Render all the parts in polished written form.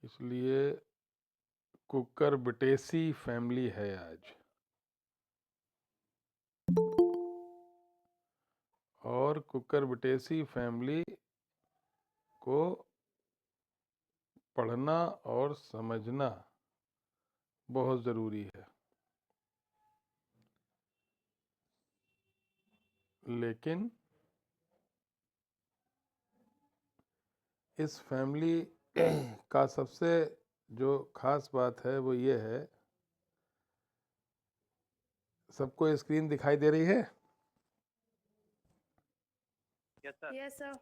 इसलिए cooker बिटेसी family है आज। और कुकर बिटेसी फैमिली को पढ़ना और समझना बहुत ज़रूरी है। लेकिन इस फैमिली का सबसे जो खास बात है वो ये है, सबको स्क्रीन दिखाई दे रही है? Yes sir.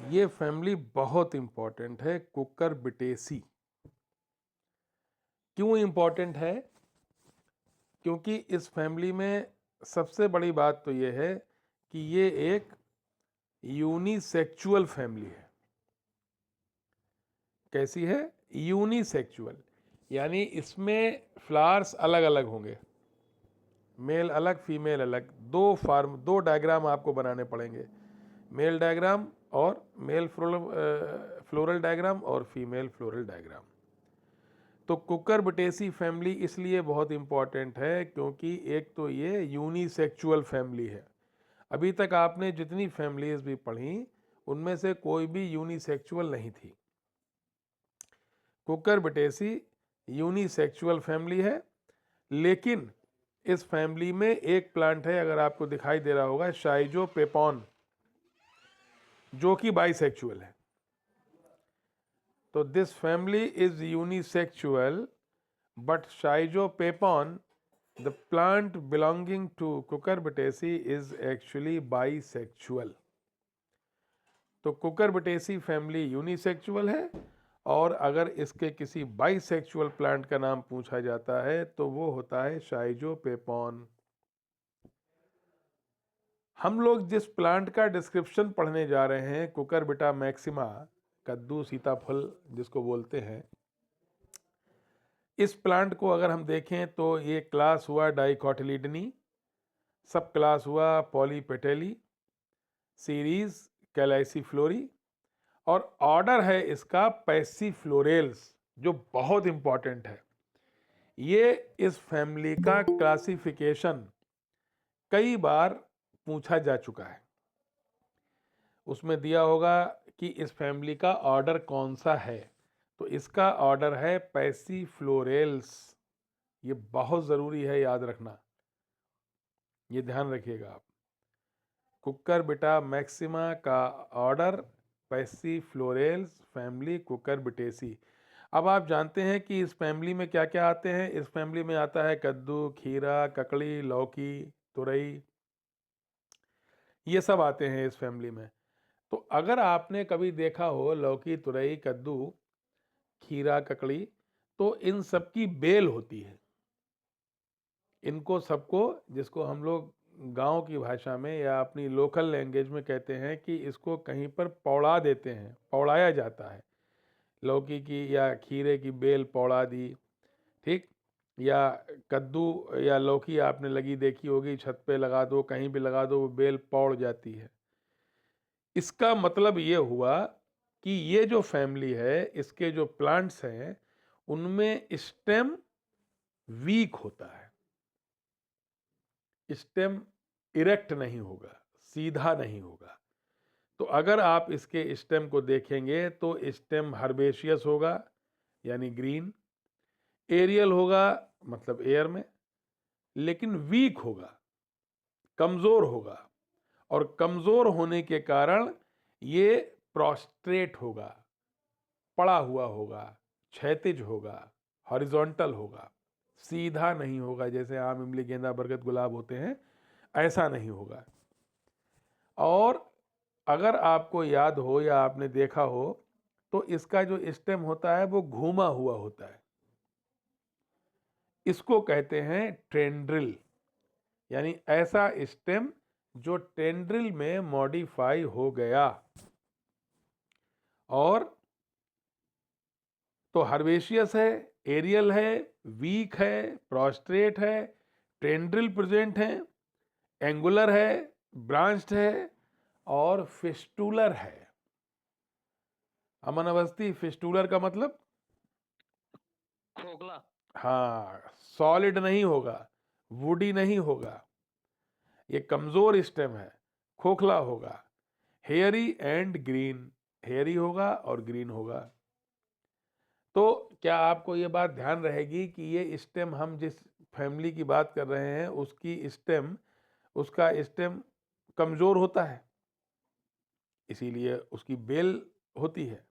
ये फैमिली बहुत इंपॉर्टेंट है, कुकर बिटेसी। क्यों इंपॉर्टेंट है? क्योंकि इस फैमिली में सबसे बड़ी बात तो ये है कि ये एक यूनिसेक्सुअल फैमिली है। कैसी है? यूनिसेक्सुअल, यानी इसमें फ्लावर्स अलग अलग होंगे, मेल अलग फीमेल अलग। दो डायग्राम आपको बनाने पड़ेंगे, मेल डायग्राम और मेल फ्लोरल डायग्राम और फीमेल फ्लोरल डायग्राम। तो कुकर बिटेसी फैमिली इसलिए बहुत इंपॉर्टेंट है क्योंकि एक तो ये यूनिसेक्सुअल फैमिली है। अभी तक आपने जितनी फैमिलीज भी पढ़ी उनमें से कोई भी यूनिसेक्सुअल नहीं थी। कुकर बिटेसी यूनिसेक्सुअल फैमिली है। लेकिन इस फैमिली में एक प्लांट है, अगर आपको दिखाई दे रहा होगा, शाइजोपेपॉन, जो कि बाइसेक्सुअल है। तो this family is unisexual, but Schizopepon, the plant belonging to Cucurbitaceae, is actually bisexual. तो कुकरबिटेसी फैमिली यूनिसेक्सुअल है, और अगर इसके किसी बाइसेक्सुअल प्लांट का नाम पूछा जाता है तो वो होता है शाइजोपेपॉन। हम लोग जिस प्लांट का डिस्क्रिप्शन पढ़ने जा रहे हैं, कुकरबिटा मैक्सिमा, कद्दू सीताफल जिसको बोलते हैं, इस प्लांट को अगर हम देखें तो ये क्लास हुआ डाइकोटिलीडनी, सब क्लास हुआ पॉलीपेटेली, सीरीज कैलाइसिफ्लोरी, और ऑर्डर है इसका पैसिफ्लोरेल्स, जो बहुत इंपॉर्टेंट है। ये इस फैमिली का क्लासिफिकेशन कई बार पूछा जा चुका है। उसमें दिया होगा कि इस फैमिली का ऑर्डर कौन सा है, तो इसका ऑर्डर है पैसिफ्लोरेल्स। ये बहुत ज़रूरी है याद रखना, ये ध्यान रखिएगा आप। कुकरबिटा मैक्सिमा का ऑर्डर पैसिफ्लोरेल्स, फैमिली कुकरबिटेसी। अब आप जानते हैं कि इस फैमिली में क्या क्या आते हैं। इस फैमिली में आता है कद्दू, खीरा, ककड़ी, लौकी, तुरई, ये सब आते हैं इस फैमिली में। तो अगर आपने कभी देखा हो लौकी, तुरई, कद्दू, खीरा, ककड़ी, तो इन सब की बेल होती है। इनको सबको, जिसको हम लोग गांव की भाषा में या अपनी लोकल लैंग्वेज में कहते हैं कि इसको कहीं पर पौड़ा देते हैं, पौड़ाया जाता है। लौकी की या खीरे की बेल पौड़ा दी, ठीक, या कद्दू या लौकी आपने लगी देखी होगी, छत पे लगा दो, कहीं भी लगा दो, वो बेल पौड़ जाती है। इसका मतलब ये हुआ कि ये जो फैमिली है, इसके जो प्लांट्स हैं, उनमें स्टेम वीक होता है। स्टेम इरेक्ट नहीं होगा, सीधा नहीं होगा। तो अगर आप इसके स्टेम को देखेंगे तो स्टेम हर्बेशियस होगा, यानी ग्रीन, एरियल होगा, मतलब एयर में, लेकिन वीक होगा, कमजोर होगा, और कमजोर होने के कारण ये प्रोस्ट्रेट होगा, पड़ा हुआ होगा, क्षैतिज होगा, हॉरिजॉन्टल होगा, सीधा नहीं होगा जैसे आम, इमली, गेंदा, बरगद, गुलाब होते हैं, ऐसा नहीं होगा। और अगर आपको याद हो या आपने देखा हो तो इसका जो स्टेम होता है वो घूमा हुआ होता है। इसको कहते हैं टेंड्रिल, यानी ऐसा स्टेम जो टेंड्रिल में मॉडिफाई हो गया। और तो हर्बेशियस है, एरियल है, वीक है, प्रोस्ट्रेट है, टेंड्रिल प्रेजेंट है, एंगुलर है, ब्रांच्ड है, और फिस्टुलर है। अमन अवस्थी, फिस्टुलर का मतलब खोखला। हाँ, सॉलिड नहीं होगा, वुडी नहीं होगा, ये कमजोर स्टेम है, खोखला होगा। हेयरी एंड ग्रीन, हेयरी होगा और ग्रीन होगा। तो क्या आपको ये बात ध्यान रहेगी कि ये स्टेम, हम जिस फैमिली की बात कर रहे हैं उसकी स्टेम, उसका स्टेम कमजोर होता है, इसीलिए उसकी बेल होती है।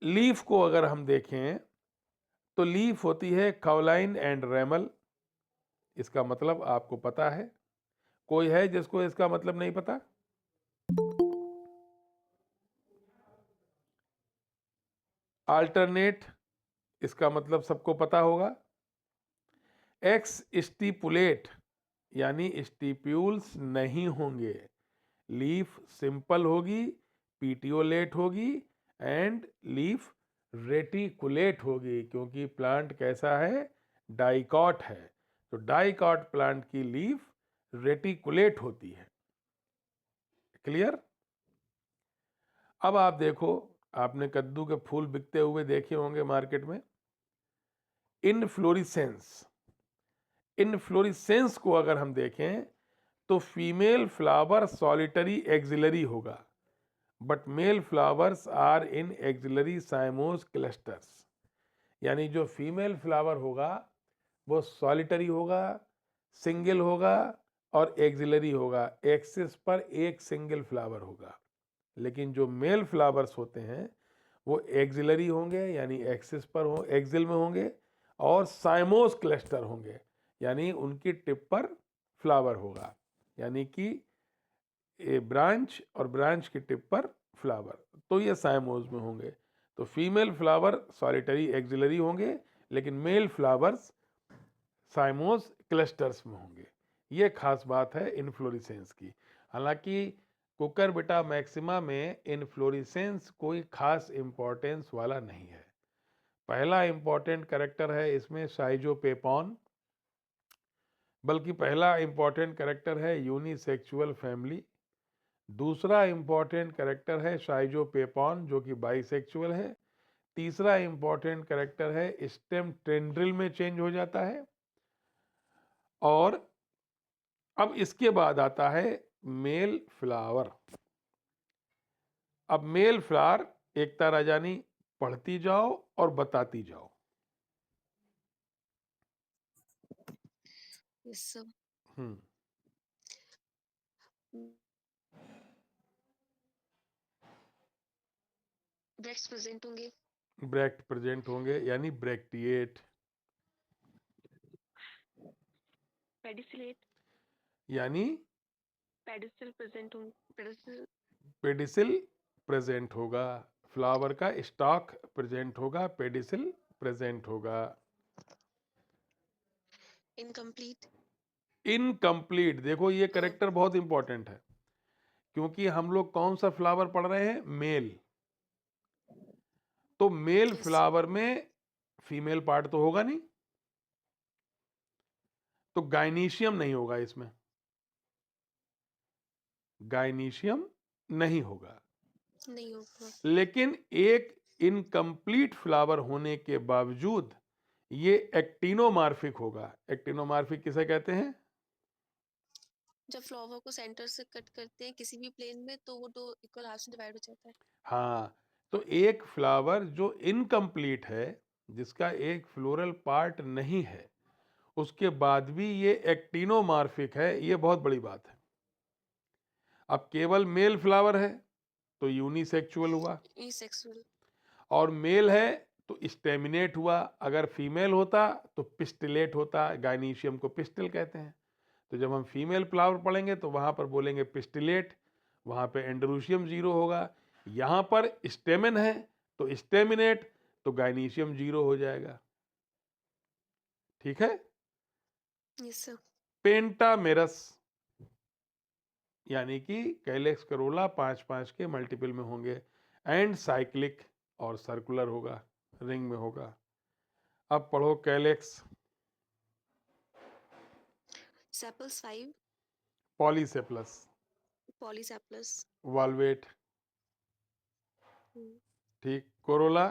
लीफ को अगर हम देखें तो लीफ होती है काउलाइन एंड रेमल। इसका मतलब आपको पता है? कोई है जिसको इसका मतलब नहीं पता? अल्टरनेट, इसका मतलब सबको पता होगा। एक्स स्टिपुलेट यानी स्टिप्यूल्स नहीं होंगे, लीफ सिंपल होगी, पीटियोलेट होगी एंड लीफ रेटिकुलेट होगी, क्योंकि प्लांट कैसा है? डाइकॉट है। तो डाइकॉट प्लांट की लीफ रेटिकुलेट होती है। क्लियर? अब आप देखो, आपने कद्दू के फूल बिकते हुए देखे होंगे मार्केट में। इनफ्लोरेसेंस, इनफ्लोरेसेंस को अगर हम देखें तो फीमेल फ्लावर सॉलिटरी एक्सिलरी होगा, but male flowers are in axillary cymose clusters. यानी जो फीमेल फ्लावर होगा वो सॉलिटरी होगा, सिंगल होगा और एक्सिलरी होगा, एक्सिस पर एक सिंगल फ्लावर होगा। लेकिन जो मेल फ्लावर्स होते हैं वो एक्सिलरी होंगे, यानी एक्सिस पर हो, एक्सिल में होंगे, और साइमोस क्लस्टर होंगे, यानी उनकी टिप पर फ्लावर होगा, यानी कि ए ब्रांच और ब्रांच की टिप पर फ्लावर, तो ये साइमोस में होंगे। तो फीमेल फ्लावर सॉलिटरी एक्सिलरी होंगे, लेकिन मेल फ्लावर्स साइमोस क्लस्टर्स में होंगे। ये खास बात है इनफ्लोरेसेंस की। हालांकि कुकुरबिटा मैक्सिमा में इनफ्लोरेसेंस कोई खास इंपॉर्टेंस वाला नहीं है। पहला इंपॉर्टेंट कैरेक्टर है इसमें साइजोपेपॉन, बल्कि पहला इंपॉर्टेंट कैरेक्टर है यूनिसेक्सुअल फैमिली। दूसरा इंपॉर्टेंट कैरेक्टर है साइजोपेपॉन जो कि बाइसेक्सुअल है। तीसरा इंपॉर्टेंट कैरेक्टर है स्टेम टेंड्रिल में चेंज हो जाता है। और अब इसके बाद आता है मेल फ्लावर। अब मेल फ्लावर, एकता राजानी पढ़ती जाओ और बताती जाओ। Yes sir. Hmm bracts present होंगे। ब्रैक्ट प्रेजेंट होंगे, यानी ब्रैक्टिएट, पेडिसिलेट, यानी पेडिसिल प्रेजेंट होंगे। पेडिसिल, पेडिसिल प्रेजेंट होगा। फ्लावर का स्टॉक प्रेजेंट होगा, पेडिसिल प्रेजेंट होगा। इनकम्प्लीट, इनकम्प्लीट, देखो ये करेक्टर बहुत इंपॉर्टेंट है, क्योंकि हम लोग कौन सा फ्लावर पढ़ रहे हैं? मेल। तो मेल यस फ्लावर में फीमेल पार्ट तो होगा नहीं, तो गाइनीशियम नहीं होगा इसमें, गाइनीशियम नहीं होगा। नहीं होगा। लेकिन एक इनकम्प्लीट फ्लावर होने के बावजूद ये एक्टिनोमार्फिक होगा। एक्टिनोमार्फिक किसे कहते हैं? जब फ्लावर को सेंटर से कट करते हैं किसी भी प्लेन में तो वो दो इक्वल हाफ में डिवाइड हो जाता है। हाँ, तो एक फ्लावर जो इनकम्प्लीट है, जिसका एक फ्लोरल पार्ट नहीं है, उसके बाद भी ये एक्टिनोमार्फिक है, ये बहुत बड़ी बात है। अब केवल मेल फ्लावर है तो यूनिसेक्सुअल हुआ, सेक्सुअल। और मेल है तो स्टेमिनेट हुआ। अगर फीमेल होता तो पिस्टिलेट होता, गाइनीशियम को पिस्टिल कहते हैं। तो जब हम फीमेल फ्लावर पढ़ेंगे तो वहां पर बोलेंगे पिस्टिलेट, वहां पे एंड्रोशियम जीरो होगा। यहां पर स्टेमिन है तो स्टेमिनेट, तो गाइनीशियम जीरो हो जाएगा। ठीक है? Yes sir. पेंटामेरस, यानी कि कैलेक्स करोला 5-5 के मल्टीपल में होंगे, एंड साइक्लिक और सर्कुलर होगा, रिंग में होगा। अब पढ़ो कैलेक्स। सेपल्स 5, पॉलीसेप्लस, पॉलीसेपलस, वाल्वेट, ठीक। Corolla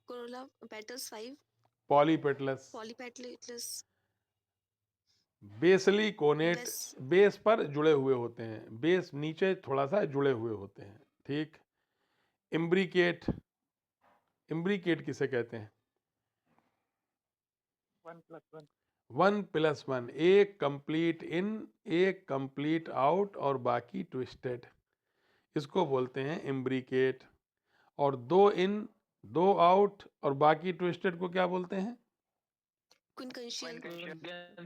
Corolla petals 5, polypetalous, polypetalous, बेसली connate, base, base पर जुड़े हुए होते हैं, बेस नीचे थोड़ा सा जुड़े हुए होते हैं, ठीक। इम्ब्रिकेट, इम्ब्रिकेट किसे कहते हैं? 1+1. 1+1, एक कंप्लीट इन, एक कंप्लीट आउट और बाकी ट्विस्टेड, इसको बोलते हैं इम्ब्रिकेट। और 2 इन 2 आउट और बाकी ट्विस्टेड को क्या बोलते हैं? quincuncial,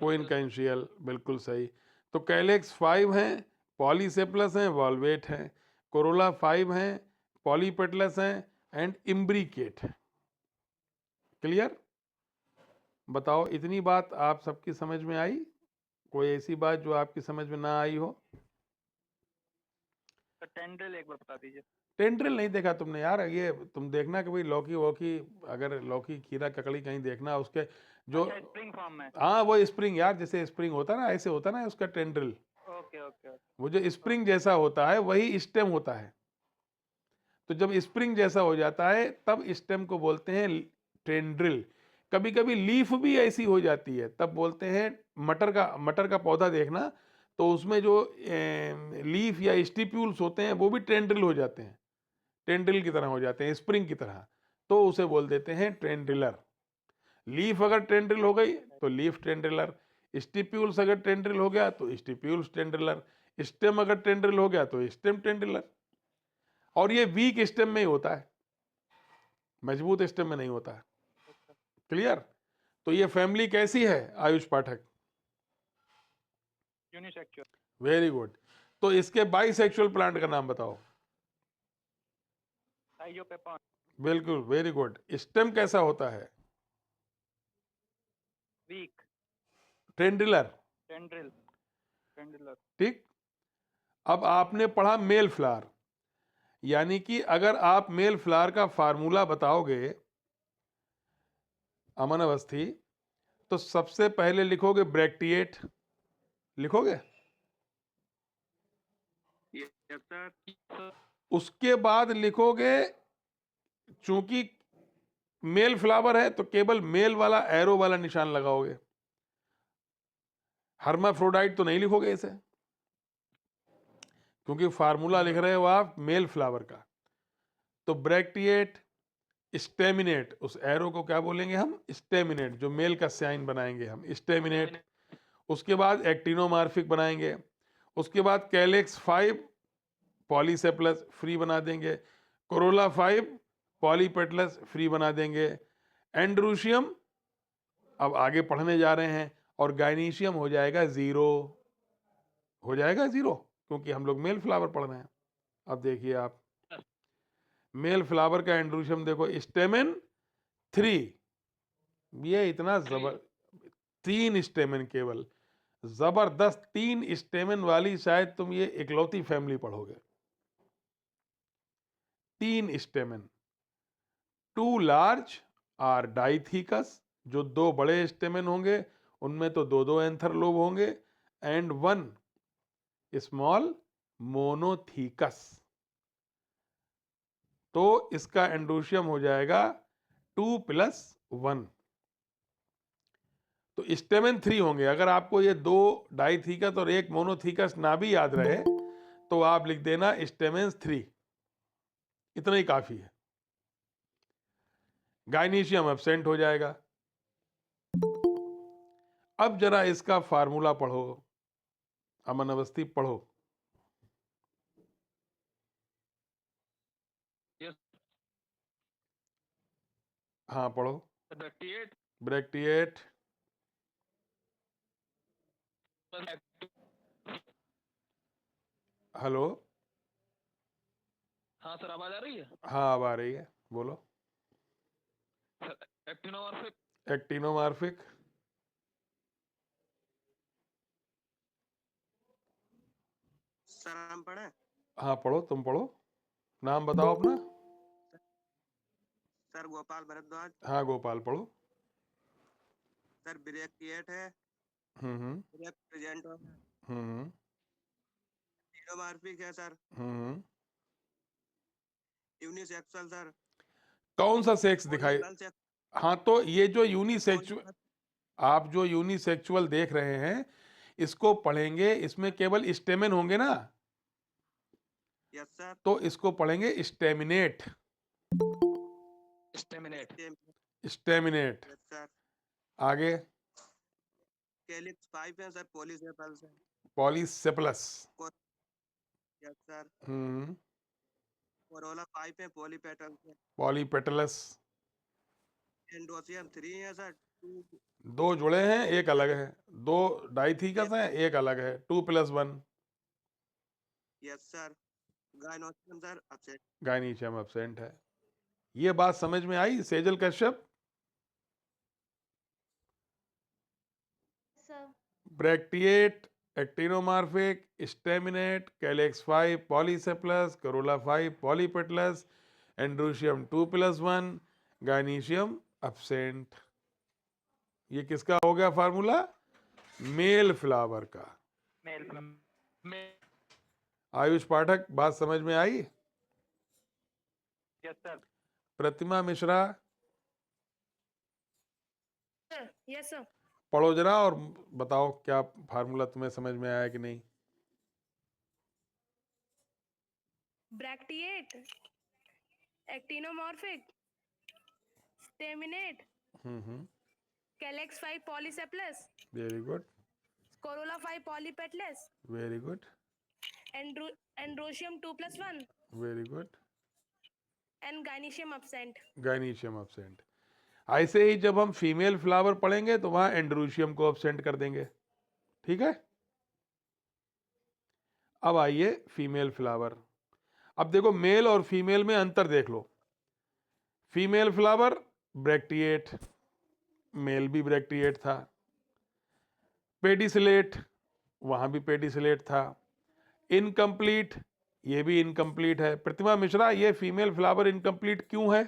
कोइनकेंशियल, बिल्कुल सही। तो कैलेक्स 5 हैं, पॉलीसेप्लस हैं, वॉल्वेट हैं, कोरोला 5 हैं, पॉलीपेटलस हैं एंड इम्ब्रिकेट है। क्लियर? बताओ, इतनी बात आप सबकी समझ में आई? कोई ऐसी बात जो आपकी समझ में ना आई हो? तो टेंड्रिल एक बार बता दीजिए. टेंड्रिल नहीं देखा तुमने यार? ये तुम देखना कि भाई लौकी वौकी, अगर लौकी खीरा ककड़ी कहीं देखना उसके जो, अच्छा, स्प्रिंग फॉर्म में. हाँ वो स्प्रिंग यार, जैसे स्प्रिंग होता है ना, ऐसे होता है ना उसका टेंड्रिल। Okay okay okay. वो जो स्प्रिंग जैसा होता है वही स्टेम होता है। तो जब स्प्रिंग जैसा हो जाता है तब स्टेम को बोलते हैं टेंड्रिल। कभी कभी लीफ भी ऐसी हो जाती है तब बोलते हैं, मटर का पौधा देखना, तो उसमें जो लीफ या स्टिप्यूल्स होते हैं वो भी टेंड्रिल हो जाते हैं, टेंड्रिल की तरह हो जाते हैं, स्प्रिंग की तरह, तो उसे बोल देते हैं टेंड्रिलर। लीफ अगर टेंड्रिल हो गई तो लीफ टेंड्रिलर, स्टिप्यूल्स अगर टेंड्रिल हो गया तो स्टिप्यूल्स टेंड्रिलर, स्टेम अगर टेंड्रिल हो गया तो स्टेम टेंड्रिलर। और ये वीक स्टेम में ही होता है, मजबूत स्टेम में नहीं होता है। क्लियर? तो ये फैमिली कैसी है आयुष पाठक? यूनिसेक्सुअल. Very good. तो इसके बाइसेक्सुअल प्लांट का नाम बताओ। साइयोपेपॉन. बिल्कुल, वेरी गुड। स्टेम कैसा होता है? वीक. टेंड्रिलर, टेंड्रिल. टेंड्रिलर. ठीक। अब आपने पढ़ा मेल फ्लावर, यानी कि अगर आप मेल फ्लावर का फार्मूला बताओगे अमन अवस्थी, तो सबसे पहले लिखोगे ब्रैक्टिएट, लिखोगे? Yes sir. उसके बाद लिखोगे, चूंकि मेल फ्लावर है तो केवल मेल वाला एरो वाला निशान लगाओगे, हर्माफ्रोडाइट तो नहीं लिखोगे इसे, क्योंकि फार्मूला लिख रहे हो आप मेल फ्लावर का। तो ब्रैक्टिएट, स्टेमिनेट, उस एरो को क्या बोलेंगे हम? स्टेमिनेट, जो मेल का साइन बनाएंगे हम, स्टेमिनेट। उसके बाद एक्टिनोमार्फिक बनाएंगे, उसके बाद कैलेक्स 5 पॉलीसेप्लस फ्री बना देंगे, कोरोला 5 पॉलीपेटलस फ्री बना देंगे, एंड्रूशियम अब आगे पढ़ने जा रहे हैं, और गाइनीशियम हो जाएगा 0, हो जाएगा 0, क्योंकि हम लोग मेल फ्लावर पढ़ रहे हैं। अब देखिए आप, मेल फ्लावर का एंड्रूशियम देखो, स्टेमेन 3, ये इतना जबर, 3 स्टेमेन केवल, जबरदस्त 3 स्टेमेन वाली शायद तुम ये इकलौती फैमिली पढ़ोगे। 3 स्टेमेन, 2 लार्ज आर डाइथीकस, जो 2 बड़े स्टेमेन होंगे उनमें तो 2 एंथर लोब होंगे, एंड 1 स्मॉल मोनोथीकस। तो इसका एंड्रोशियम हो जाएगा 2+1। तो स्टेमेन 3 होंगे। अगर आपको ये 2 डाइथीकस और 1 मोनोथीकस ना भी याद रहे तो आप लिख देना स्टेमेन 3, इतना ही काफी है। गाइनीशियम एब्सेंट हो जाएगा। अब जरा इसका फार्मूला पढ़ो, अमन अवस्थी पढ़ो। यस. हाँ पढ़ो। ब्रैक्टिएट. ब्रैक्टिएट, हेलो, हाँ सर, आवाज आ रही है. हाँ अब आ रही है, बोलो। एक्टिनोमॉर्फिक. एक्टिनोमार्फिक, सर नाम पढ़े. हाँ पढ़ो, तुम पढ़ो, नाम बताओ अपना। सर गोपाल भरद्वाज. हाँ गोपाल पढ़ो। सर ब्रैक्टिएट है. हम्म प्रेजेंट है. हम्म एक्टिनोमॉर्फिक है सर. हम्म यूनिसेक्सुअल सर. कौन सा सेक्स दिखाई? पोलीगैमल सेक्स हाँ, तो ये जो यूनिसेक्सुअल, पोलीगैमल आप जो यूनिसेक्सुअल देख रहे हैं, इसको पढ़ेंगे, इसमें केवल स्टेमेन होंगे ना, यस सर तो इसको पढ़ेंगे staminate. Staminate. Staminate. Yes sir आगे कैलिक्स 5 है सर पॉलीसेपल्स है पॉलीसेपलस। यस सर हम्म। कोरोला 5 है पॉलीपेटल्स है पॉलीपेटलस। एंडोसियम 3 है सर 2 दो जुड़े हैं, एक अलग है। दो डाइथीकस हैं, एक अलग है। 2+1। Yes sir gynoecium sir absent gynoecium absent है। ये बात समझ में आई Sejal Kashyap? Sir bracteate, actinomorphic, staminate, calyx 5 polysepalous, corolla 5 polypetalous, androecium 2+1, gynoecium absent. ये किसका हो गया फार्मूला? मेल फ्लावर का। मेल में। आयुष पाठक, बात समझ में आई? Yes sir. Pratima Mishra, yes sir पढ़ो जरा और बताओ क्या फार्मूला तुम्हें समझ में आया कि नहीं। Bracteate actinomorphic staminate calyx 5 polysepalous very good, corolla 5 polypetalous very good, androecium 2+1 very good. And gynoecium absent. Gynoecium absent. ऐसे ही जब हम फीमेल फ्लावर पढ़ेंगे तो वहां एंड्रोशियम को एब्सेंट कर देंगे। ठीक है। अब आइए फीमेल फ्लावर। अब देखो मेल और फीमेल में अंतर देख लो। फीमेल फ्लावर ब्रैक्टिएट, मेल भी ब्रैक्टिएट था। पेडिसिलेट, वहां भी पेडिसिलेट था। इनकम्प्लीट, ये भी इनकम्प्लीट है। प्रतिमा मिश्रा, ये फीमेल फ्लावर इनकम्प्लीट क्यों है?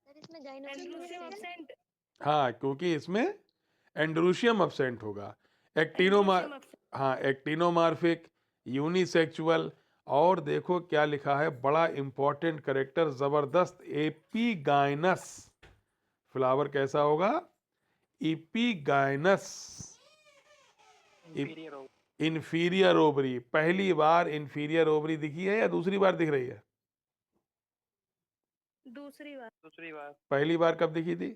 इसमें गाइनोशियम एब्सेंट। हाँ, क्योंकि इसमें एंड्रोशियम एब्सेंट होगा। एक्टिनोमार हाँ, एक्टिनोमार्फिक, यूनिसेक्सुअल। और देखो क्या लिखा है, बड़ा इंपॉर्टेंट करेक्टर, जबरदस्त, एपीगाइनस। फ्लावर कैसा होगा? एपीगाइनस। इंफीरियर हो। Inferior ovary. पहली बार इंफीरियर ओवरी दिखी है या दूसरी बार दिख रही है? दूसरी बार। दूसरी बार। पहली बार कब दिखी थी?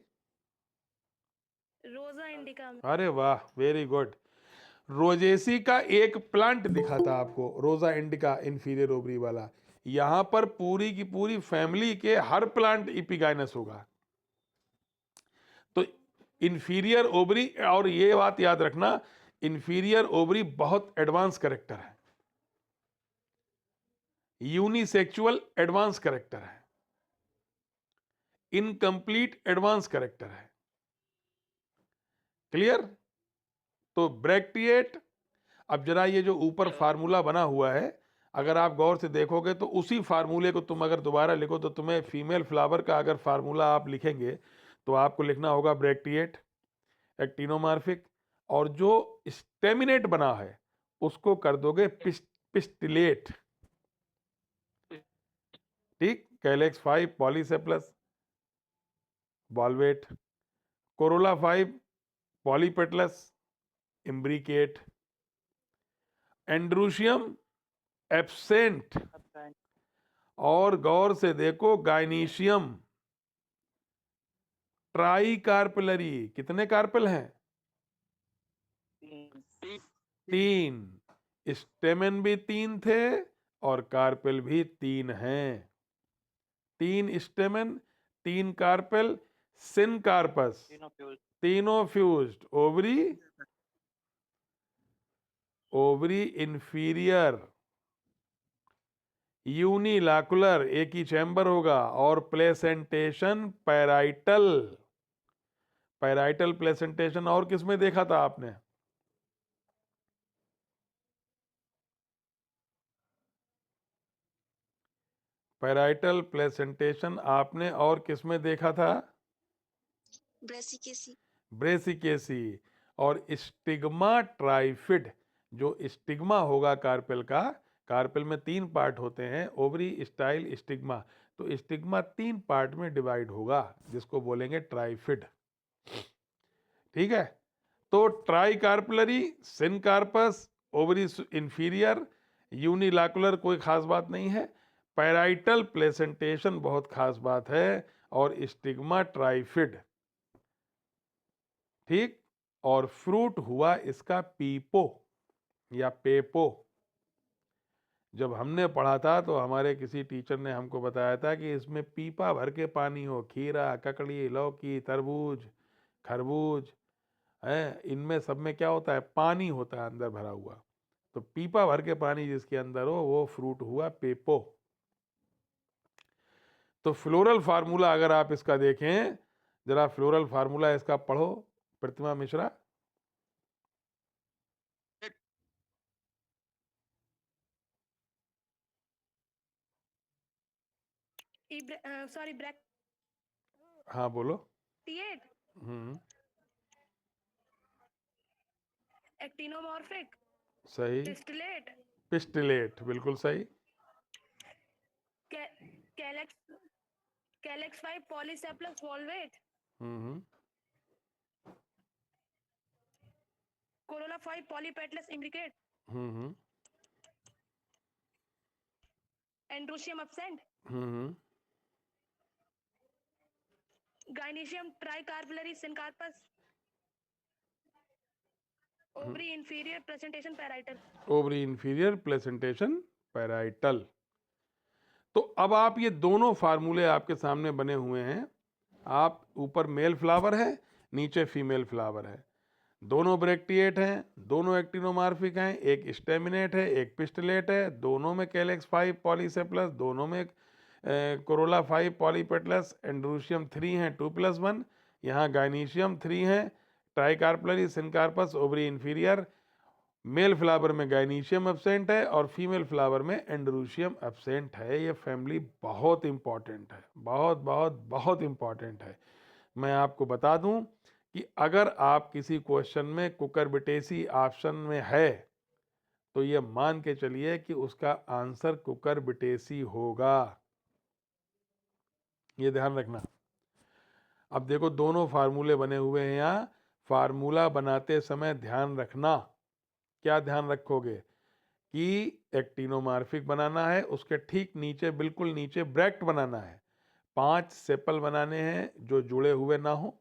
रोजा इंडिका में। अरे वाह, वेरी गुड। रोजेसी का एक प्लांट दिखा था आपको, रोजा इंडिका इंफीरियर ओवरी वाला। यहां पर पूरी की पूरी फैमिली के हर प्लांट एपिगाइनस होगा। तो इंफीरियर ओवरी, और ये बात याद रखना, इंफीरियर ओवरी बहुत एडवांस करेक्टर है, यूनिसेक्सुअल एडवांस करेक्टर है, इनकम्प्लीट एडवांस करेक्टर है। क्लियर? तो ब्रैक्टिएट। अब जरा ये जो ऊपर फार्मूला बना हुआ है, अगर आप गौर से देखोगे तो उसी फार्मूले को तुम अगर दोबारा लिखो तो तुम्हें फीमेल फ्लावर का अगर फार्मूला आप लिखेंगे तो आपको लिखना होगा ब्रैक्टिएट, एक्टिनोमार्फिक, और जो स्टेमिनेट बना है उसको कर दोगे पिस्टिलेट। ठीक, calyx 5 polysepalous, valvate, corolla 5 polypetalous, imbricate, androecium absent, और गौर से देखो गाइनीशियम ट्राई कार्पेलरी। कितने कार्पेल हैं? 3। स्टेमेन भी 3 थे और कार्पेल भी 3 हैं। 3 स्टेमेन, 3 कार्पेल, सिनकार्पस, तीनों फ्यूज्ड। ओवरी, ओवरी इंफीरियर, यूनिलैकुलर, एक ही चैम्बर होगा, और प्लेसेंटेशन पैराइटल। पैराइटल प्लेसेंटेशन और किसमें देखा था आपने? पैराइटल प्लेसेंटेशन आपने और किसमें देखा था? ब्रेसिकेसी। ब्रेसिकेसी। और स्टिग्मा ट्राइफिड, जो स्टिग्मा होगा कार्पेल का, कार्पेल में 3 पार्ट होते हैं, ओवरी, स्टाइल, स्टिग्मा। तो स्टिग्मा 3 पार्ट में डिवाइड होगा, जिसको बोलेंगे ट्राइफिड। ठीक है, तो tricarpellary, syncarpous, ovary inferior, unilocular कोई खास बात नहीं है, पैराइटल प्लेसेंटेशन बहुत खास बात है, और स्टिग्मा ट्राइफिड। ठीक, और फ्रूट हुआ इसका पीपो या पेपो। जब हमने पढ़ा था तो हमारे किसी टीचर ने हमको बताया था कि इसमें पीपा भर के पानी हो, खीरा, ककड़ी, लौकी, तरबूज, खरबूज है, इनमें सब में क्या होता है, पानी होता है अंदर भरा हुआ। तो पीपा भर के पानी जिसके अंदर हो वो फ्रूट हुआ पेपो। तो फ्लोरल फार्मूला अगर आप इसका देखें, जरा फ्लोरल फार्मूला इसका पढ़ो प्रतिमा मिश्रा। सॉरी ब्रैक हाँ बोलो। 8 हम्म, एक्टिनोमॉर्फिक सही। डिस्टिलेट पिस्टिलेट, बिल्कुल सही। Calyx calyx 5 polysepalous valvate hmm, corolla 5 polypetalous imbricate hmm, androecium absent hmm, gynoecium tricarpellary syncarpous ovary inferior presentation parietal ovary inferior placentation parietal. तो अब आप ये दोनों फार्मूले आपके सामने बने हुए हैं। आप ऊपर मेल फ्लावर है, नीचे फीमेल फ्लावर है, दोनों ब्रैक्टिएट हैं, दोनों एक्टिनोमार्फिक हैं, एक स्टेमिनेट है, एक पिस्टलेट है, दोनों में कैलेक्स 5 पॉलीसेप्लस, दोनों में कोरोला 5 पॉलीपेटलस, एंड्रूशियम 3 है 2+1, यहाँ गाइनीशियम 3 है, ट्राइकार्पलरी, syncarpous, ovary inferior. Male flower में गाइनीशियम एब्सेंट है और फीमेल फ्लावर में एंड्रूशियम एब्सेंट है। ये फैमिली बहुत इंपॉर्टेंट है, बहुत बहुत बहुत इंपॉर्टेंट है। मैं आपको बता दूं कि अगर आप किसी क्वेश्चन में कुकुरबिटेसी ऑप्शन में है तो ये मान के चलिए कि उसका आंसर कुकुरबिटेसी होगा, ये ध्यान रखना। अब देखो दोनों फार्मूले बने हुए हैं यहाँ। फार्मूला बनाते समय ध्यान रखना, क्या ध्यान रखोगे कि एक्टिनोमार्फिक बनाना है, उसके ठीक नीचे बिल्कुल नीचे ब्रैक्ट बनाना है, 5 सेपल बनाने हैं जो जुड़े हुए ना हो,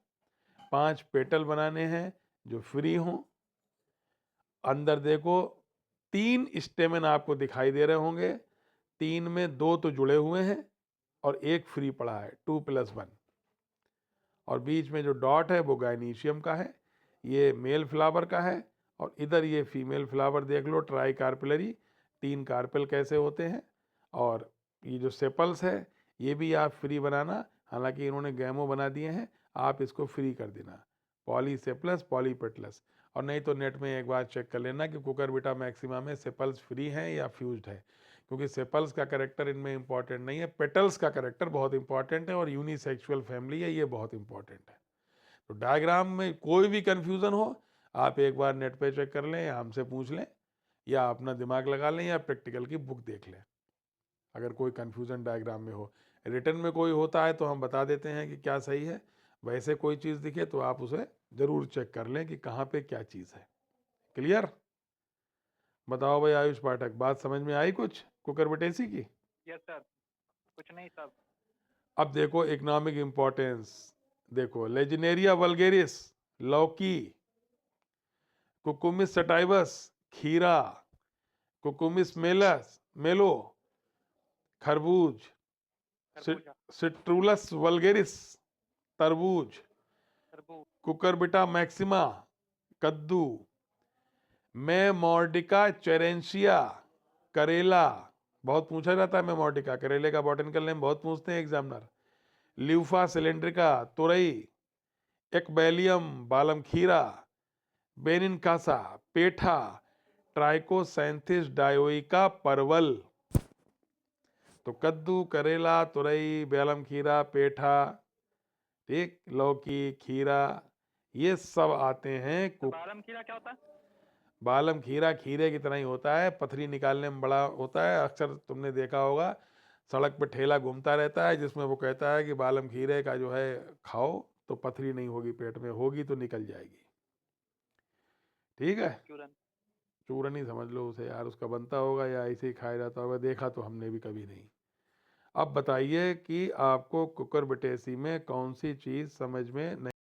5 पेटल बनाने हैं जो फ्री हों। अंदर देखो 3 स्टेमन आपको दिखाई दे रहे होंगे, 3 में 2 तो जुड़े हुए हैं और एक फ्री पड़ा है 2+1, और बीच में जो डॉट है वो गाइनीशियम का है, ये मेल फ्लावर का है, और इधर ये फीमेल फ्लावर देख लो ट्राई कार्पेलरी, 3 कार्पेल कैसे होते हैं। और ये जो सेपल्स है ये भी आप फ्री बनाना, हालांकि इन्होंने गैमो बना दिए हैं, आप इसको फ्री कर देना, पॉलीसेप्लस पॉलीपेटलस। और नहीं तो नेट में एक बार चेक कर लेना कि कुकुरबिटा मैक्सिमा में सेपल्स फ्री हैं या फ्यूज्ड है, क्योंकि सेपल्स का करेक्टर इनमें इंपॉर्टेंट नहीं है, पेटल्स का करेक्टर बहुत इंपॉर्टेंट है, और यूनिसेक्सुअल फैमिली है, ये बहुत इंपॉर्टेंट है। तो डायग्राम में कोई भी कंफ्यूजन हो आप एक बार नेट पे चेक कर लें, या हमसे पूछ लें, या अपना दिमाग लगा लें, या प्रैक्टिकल की बुक देख लें। अगर कोई कंफ्यूजन डायग्राम में हो, रिटर्न में कोई होता है तो हम बता देते हैं कि क्या सही है, वैसे कोई चीज़ दिखे तो आप उसे ज़रूर चेक कर लें कि कहाँ पे क्या चीज़ है। क्लियर? बताओ भाई आयुष पाठक, बात समझ में आई कुछ कुकुरबिटेसी की? यस सर, कुछ नहीं सब। अब देखो इकोनॉमिक इंपॉर्टेंस, देखो लेजिनेरिया वल्गेरिस लौकी, कुकुमिस सटाइवस खीरा, कुकुमिस मेलो खरबूज, खरबूजा, सिट्रुलस वल्गेरिस तरबूज, तरबूज, कुकुरबिटा मैक्सिमा कद्दू, मेमोर्डिका चेरेंशिया करेला, बहुत पूछा जाता है मेमोर्डिका, करेले का बॉटनिकल नेम बहुत पूछते हैं एग्जामिनर, ल्यूफा सिलेंड्रिका तुरई, एक्बेलियम बालम खीरा, बेनिनकासा पेठा, ट्राइकोसैंथिस डायोइका परवल। तो कद्दू, करेला, तुरई, बेलम खीरा, पेठा, ठीक, लौकी, खीरा, ये सब आते हैं बालम खीरा क्या होता है? बालम खीरा खीरे की तरह ही होता है, पथरी निकालने में बड़ा होता है। अक्सर तुमने देखा होगा सड़क पे ठेला घूमता रहता है जिसमें वो कहता है कि बालम खीरे का जो है खाओ तो पथरी नहीं होगी, पेट में होगी तो निकल जाएगी। ठीक है, चूरन। चूरन ही समझ लो उसे यार, उसका बनता होगा या ऐसे ही खाया जाता होगा, देखा तो हमने भी कभी नहीं। अब बताइए कि आपको कुकर बटेसी में कौन सी चीज़ समझ में नहीं